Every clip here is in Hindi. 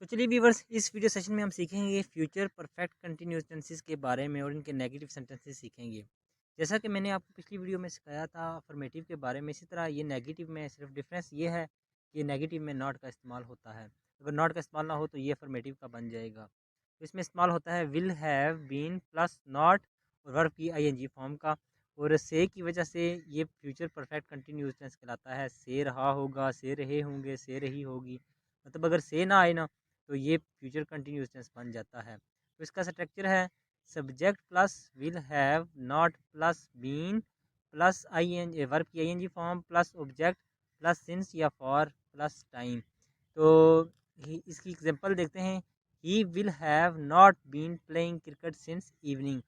तो चलिए व्यूअर्स, इस वीडियो सेशन में हम सीखेंगे फ्यूचर परफेक्ट कंटिन्यूअस टेंसेस के बारे में और इनके नेगेटिव सेंटेंसेस सीखेंगे। जैसा कि मैंने आपको पिछली वीडियो में सिखाया था अफर्मेटिव के बारे में, इसी तरह ये नेगेटिव में सिर्फ डिफरेंस ये है कि नेगेटिव में नॉट का इस्तेमाल होता है। अगर नॉट का इस्तेमाल ना हो तो ये अफर्मेटिव का बन जाएगा। तो इसमें इस्तेमाल होता है will have been plus not और वर्ब की आईएनजी फॉर्म का। और से की वजह से ये फ्यूचर परफेक्ट कंटिन्यूअस टेंस कहलाता है। से रहा होगा, से रहे होंगे, से रही होगी। मतलब अगर से ना आए ना तो ये फ्यूचर कंटिन्यूअस टेंस बन जाता है। तो इसका स्ट्रक्चर है subject plus will have not plus been plus I N verb की ING form plus object plus since या फॉर प्लस टाइम। तो इसकी एग्जांपल देखते हैं। He will have not been playing cricket since evening.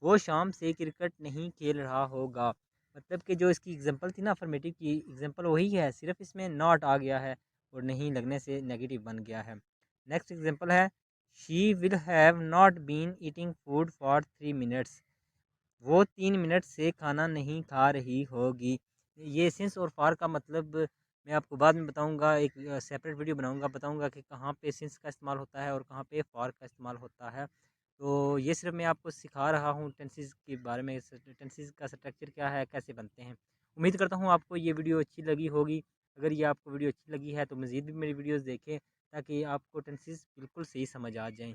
वो शाम से क्रिकेट नहीं खेल रहा होगा। मतलब कि जो इसकी एग्जांपल थी ना अफर्मेटिव की एग्जांपल वही है, सिर्फ इसमें नॉट आ गया है और नहीं लगने से नेगेटिव बन गया है। नेक्स्ट एग्जांपल है she will have not been eating food for 3 minutes. वो 3 मिनट से खाना नहीं खा रही होगी। ये सिंस और फार का मतलब मैं आपको बाद में बताऊंगा, एक सेपरेट वीडियो बनाऊंगा, बताऊंगा कि कहाँ पे सिंस का इस्तेमाल होता है और कहाँ पे फार का इस्तेमाल होता है। तो ये सिर्फ मैं आपको सिखा रहा हूँ टेंसेस के बारे में, टेंसेस का स्ट्रक्चर क्या है, कैसे बनते हैं। उम्मीद करता हूँ आपको ये वीडियो अच्छी लगी होगी। अगर ये आपको वीडियो अच्छी लगी है तो मज़ीद भी मेरी वीडियोज़ देखें ताकि आपको टेंसेस बिल्कुल सही समझ आ जाएँ।